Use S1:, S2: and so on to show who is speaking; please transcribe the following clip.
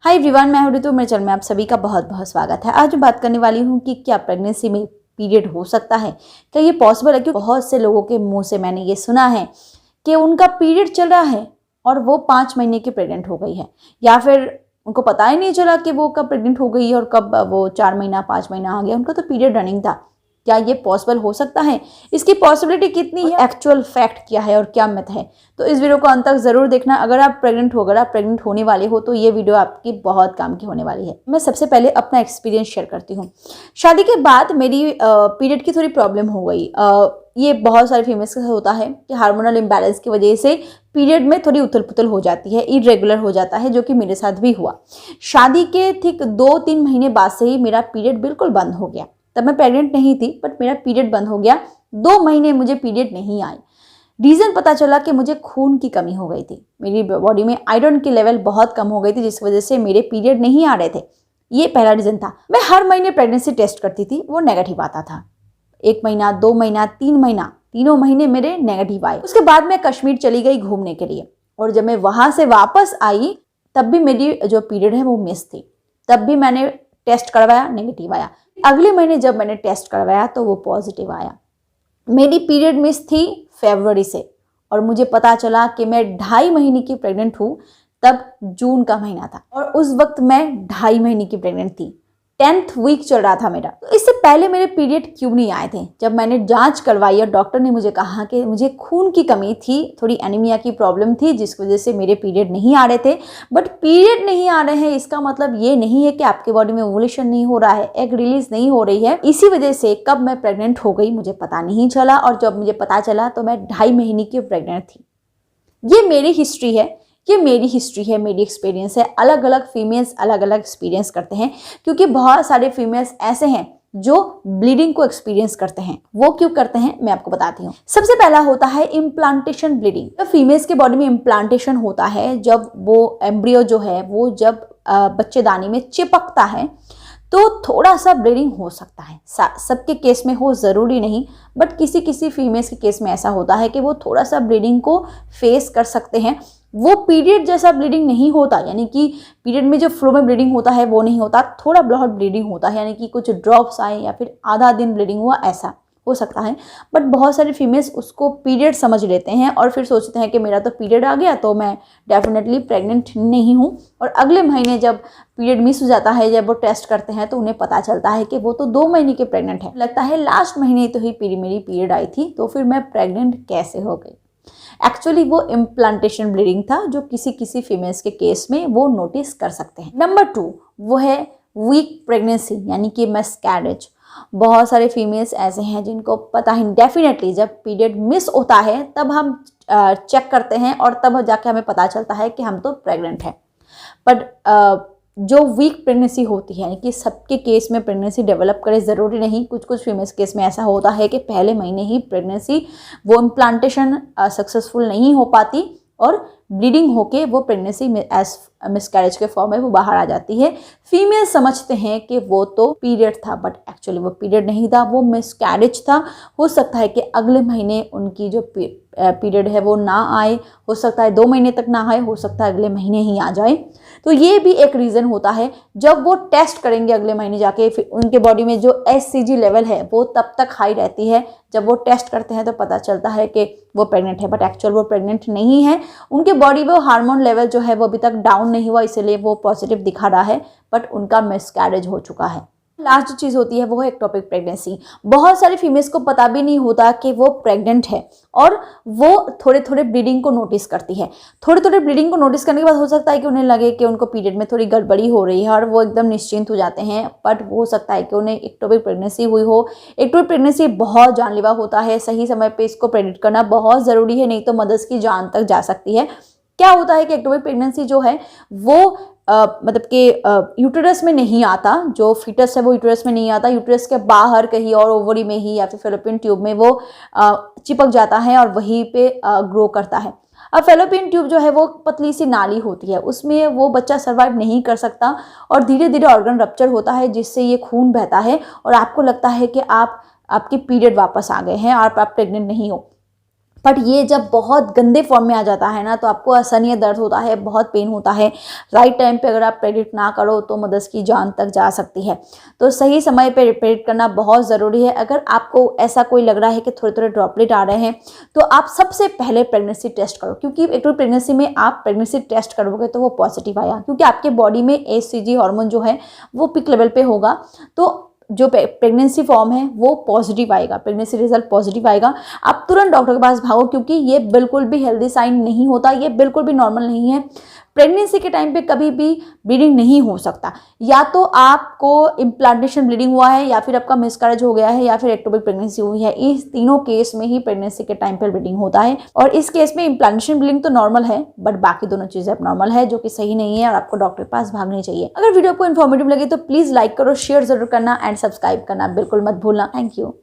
S1: Hi everyone, मैं हूं ऋतु। मेरे चैनल में आप सभी का बहुत बहुत स्वागत है। आज मैं बात करने वाली हूं कि क्या प्रेगनेंसी में पीरियड हो सकता है, क्या ये पॉसिबल है। क्योंकि बहुत से लोगों के मुंह से मैंने ये सुना है कि उनका पीरियड चल रहा है और वो 5 महीने की प्रेग्नेंट हो गई है, या फिर उनको पता ही नहीं चला कि वो कब प्रेग्नेंट हो गई है और कब वो 4 महीना 5 महीना आ गया, उनका तो पीरियड रनिंग था। क्या ये पॉसिबल हो सकता है? इसकी पॉसिबिलिटी कितनी है, एक्चुअल फैक्ट क्या है और क्या मिथ है, तो इस वीडियो को अंत तक जरूर देखना। अगर आप प्रेग्नेंट होने वाले हो तो ये वीडियो आपकी बहुत काम की होने वाली है। मैं सबसे पहले अपना एक्सपीरियंस शेयर करती हूँ। शादी के बाद मेरी पीरियड की थोड़ी प्रॉब्लम हो गई। ये बहुत सारे फीमेल्स के साथ होता है कि हार्मोनल इम्बैलेंस की वजह से पीरियड में थोड़ी उथल पुथल हो जाती है, इरेगुलर हो जाता है, जो कि मेरे साथ भी हुआ। शादी के ठीक 2-3 महीने बाद से ही मेरा पीरियड बिल्कुल बंद हो गया। तब मैं प्रेग्नेंट नहीं थी, बट मेरा पीरियड बंद हो गया। 2 महीने मुझे पीरियड नहीं आए। रीज़न पता चला कि मुझे खून की कमी हो गई थी। मेरी बॉडी में आयरन की लेवल बहुत कम हो गई थी, जिस वजह से मेरे पीरियड नहीं आ रहे थे। ये पहला रीज़न था। मैं हर महीने प्रेगनेंसी टेस्ट करती थी, वो नेगेटिव आता था। 1 महीना, 2 महीना, 3 महीना, तीनों महीने मेरे नेगेटिव आए। उसके बाद मैं कश्मीर चली गई घूमने के लिए, और जब मैं वहाँ से वापस आई तब भी मेरी जो पीरियड है वो मिस थी। तब भी मैंने टेस्ट करवाया, नेगेटिव आया। अगले महीने जब मैंने टेस्ट करवाया तो वो पॉजिटिव आया। मेरी पीरियड मिस थी फरवरी से, और मुझे पता चला कि मैं 2.5 महीने की प्रेग्नेंट हूँ। तब जून का महीना था और उस वक्त मैं 2.5 महीने की प्रेग्नेंट थी। 10th वीक चल रहा था मेरा। तो इससे पहले मेरे पीरियड क्यों नहीं आए थे? जब मैंने जांच करवाई और डॉक्टर ने मुझे कहा कि मुझे खून की कमी थी, थोड़ी एनीमिया की प्रॉब्लम थी, जिस वजह से मेरे पीरियड नहीं आ रहे थे। बट पीरियड नहीं आ रहे हैं इसका मतलब ये नहीं है कि आपके बॉडी में ओवुलेशन नहीं हो रहा है, एग रिलीज नहीं हो रही है। इसी वजह से कब मैं प्रेग्नेंट हो गई मुझे पता नहीं चला, और जब मुझे पता चला तो मैं 2.5 महीने की प्रेग्नेंट थी। ये मेरी हिस्ट्री है, मेरी एक्सपीरियंस है। अलग अलग फीमेल्स अलग अलग एक्सपीरियंस करते हैं, क्योंकि बहुत सारे फीमेल्स ऐसे हैं जो ब्लीडिंग को एक्सपीरियंस करते हैं। वो क्यों करते हैं मैं आपको बताती हूँ। सबसे पहला होता है इम्प्लांटेशन ब्लीडिंग। तो फीमेल्स के बॉडी में इम्प्लांटेशन होता है जब वो एम्ब्रियो जो है वो जब बच्चेदानी में चिपकता है, तो थोड़ा सा ब्लीडिंग हो सकता है। सबके केस में हो ज़रूरी नहीं, बट किसी किसी फीमेल्स के केस में ऐसा होता है कि वो थोड़ा सा ब्लीडिंग को फेस कर सकते हैं। वो पीरियड जैसा ब्लीडिंग नहीं होता, यानी कि पीरियड में जो फ्लो में ब्लीडिंग होता है वो नहीं होता, थोड़ा बहुत ब्लीडिंग होता है, यानी कि कुछ ड्रॉप्स आए या फिर आधा दिन ब्लीडिंग हुआ, ऐसा हो सकता है। बट बहुत सारी फीमेल्स उसको पीरियड समझ लेते हैं और फिर सोचते हैं कि मेरा तो पीरियड आ गया तो मैं डेफिनेटली प्रेग्नेंट नहीं हूँ। और अगले महीने जब पीरियड मिस हो जाता है, जब वो टेस्ट करते हैं तो उन्हें पता चलता है कि वो तो 2 महीने के प्रेग्नेंट है। लगता है लास्ट महीने तो ही मेरी पीरियड आई थी, तो फिर मैं प्रेग्नेंट कैसे हो गई। एक्चुअली वो इम्प्लांटेशन ब्लीडिंग था, जो किसी किसी फीमेल्स के केस में वो नोटिस कर सकते हैं। नंबर 2 वो है वीक प्रेगनेंसी, यानी कि मिसकैरेज। बहुत सारे फीमेल्स ऐसे हैं जिनको पता ही, डेफिनेटली जब पीरियड मिस होता है तब हम चेक करते हैं और तब जाके हमें पता चलता है कि हम तो प्रेग्नेंट हैं। बट जो वीक प्रेगनेंसी होती है, यानी कि सबके केस में प्रेगनेंसी डेवलप करे ज़रूरी नहीं। कुछ कुछ फीमेल्स केस में ऐसा होता है कि पहले महीने ही प्रेगनेंसी वो इम्प्लांटेशन सक्सेसफुल नहीं हो पाती और ब्लीडिंग होके वो प्रेगनेंसी एज मिसकैरेज के फॉर्म में वो बाहर आ जाती है। फीमेल समझते हैं कि वो तो पीरियड था, बट एक्चुअली वो पीरियड नहीं था, वो मिसकैरेज था। हो सकता है कि अगले महीने उनकी जो पीरियड है वो ना आए, हो सकता है 2 महीने तक ना आए, हो सकता है अगले महीने ही आ जाए। तो ये भी एक रीज़न होता है। जब वो टेस्ट करेंगे अगले महीने जाके, फिर उनके बॉडी में जो HCG लेवल है वो तब तक हाई रहती है। जब वो टेस्ट करते हैं तो पता चलता है कि वो प्रेग्नेंट है, बट एक्चुअल वो प्रेग्नेंट नहीं है। उनके बॉडी में हार्मोन लेवल जो है वो अभी तक डाउन नहीं हुआ, इसलिए वो पॉजिटिव दिखा रहा है, बट उनका मिसकैरेज हो चुका है। लास्ट जो चीज़ होती है वो है एक्टोपिक प्रेगनेंसी। बहुत सारी फीमेल्स को पता भी नहीं होता कि वो प्रेग्नेंट है, और वो थोड़े थोड़े ब्लीडिंग को नोटिस करती है। थोड़े थोड़े ब्लीडिंग को नोटिस करने के बाद हो सकता है कि उन्हें लगे कि उनको पीरियड में थोड़ी गड़बड़ी हो रही है और वो एकदम निश्चिंत हो जाते हैं, बट हो सकता है कि उन्हें एक्टोपिक प्रेगनेंसी हुई हो। एक्टोपिक प्रेगनेंसी बहुत जानलेवा होता है, सही समय पर इसको प्रेडिक्ट करना बहुत ज़रूरी है, नहीं तो मदर्स की जान तक जा सकती है। क्या होता है कि एक्टोपिक प्रेगनेंसी जो है वो मतलब कि यूटेरस में नहीं आता, जो फीटस है वो यूटेरस में नहीं आता, यूटेरस के बाहर कहीं और ओवरी में ही या फिर फैलोपियन ट्यूब में वो चिपक जाता है और वहीं पे ग्रो करता है। अब फैलोपियन ट्यूब जो है वो पतली सी नाली होती है, उसमें वो बच्चा सर्वाइव नहीं कर सकता और धीरे धीरे ऑर्गन रप्चर होता है, जिससे ये खून बहता है और आपको लगता है कि आपके पीरियड वापस आ गए हैं और आप प्रेग्नेंट नहीं हो। बट ये जब बहुत गंदे फॉर्म में आ जाता है ना, तो आपको असहनीय दर्द होता है, बहुत पेन होता है। राइट टाइम पे अगर आप प्रेडिक्ट ना करो तो मदर्स की जान तक जा सकती है। तो सही समय पे प्रेडिक्ट करना बहुत ज़रूरी है। अगर आपको ऐसा कोई लग रहा है कि थोड़े थोड़े ड्रॉपलेट आ रहे हैं, तो आप सबसे पहले प्रेगनेंसी टेस्ट करो, क्योंकि एक तो प्रेगनेंसी में आप प्रेगनेंसी टेस्ट करोगे तो वो पॉजिटिव आया, क्योंकि आपके बॉडी में HCG हार्मोन जो है वो पिक लेवल पे होगा, तो जो प्रेगनेंसी फॉर्म है वो पॉजिटिव आएगा, प्रेगनेंसी रिजल्ट पॉजिटिव आएगा। आप तुरंत डॉक्टर के पास भागो, क्योंकि ये बिल्कुल भी हेल्दी साइन नहीं होता, ये बिल्कुल भी नॉर्मल नहीं है। प्रेगनेंसी के टाइम पे कभी भी ब्लीडिंग नहीं हो सकता, या तो आपको इम्प्लांटेशन ब्लीडिंग हुआ है, या फिर आपका मिसकैरेज हो गया है, या फिर एक्टोपिक प्रेगनेंसी हुई है। इस तीनों केस में ही प्रेगनेंसी के टाइम पर ब्लीडिंग होता है, और इस केस में इम्प्लांटेशन ब्लीडिंग तो नॉर्मल है, बट बाकी दोनों चीजें नॉर्मल है, जो कि सही नहीं है, और आपको डॉक्टर के पास भागनी चाहिए। अगर वीडियो को इन्फॉर्मेटिव लगे तो प्लीज लाइक करो, शेयर जरूर करना एंड सब्सक्राइब करना बिल्कुल मत भूलना। Thank you.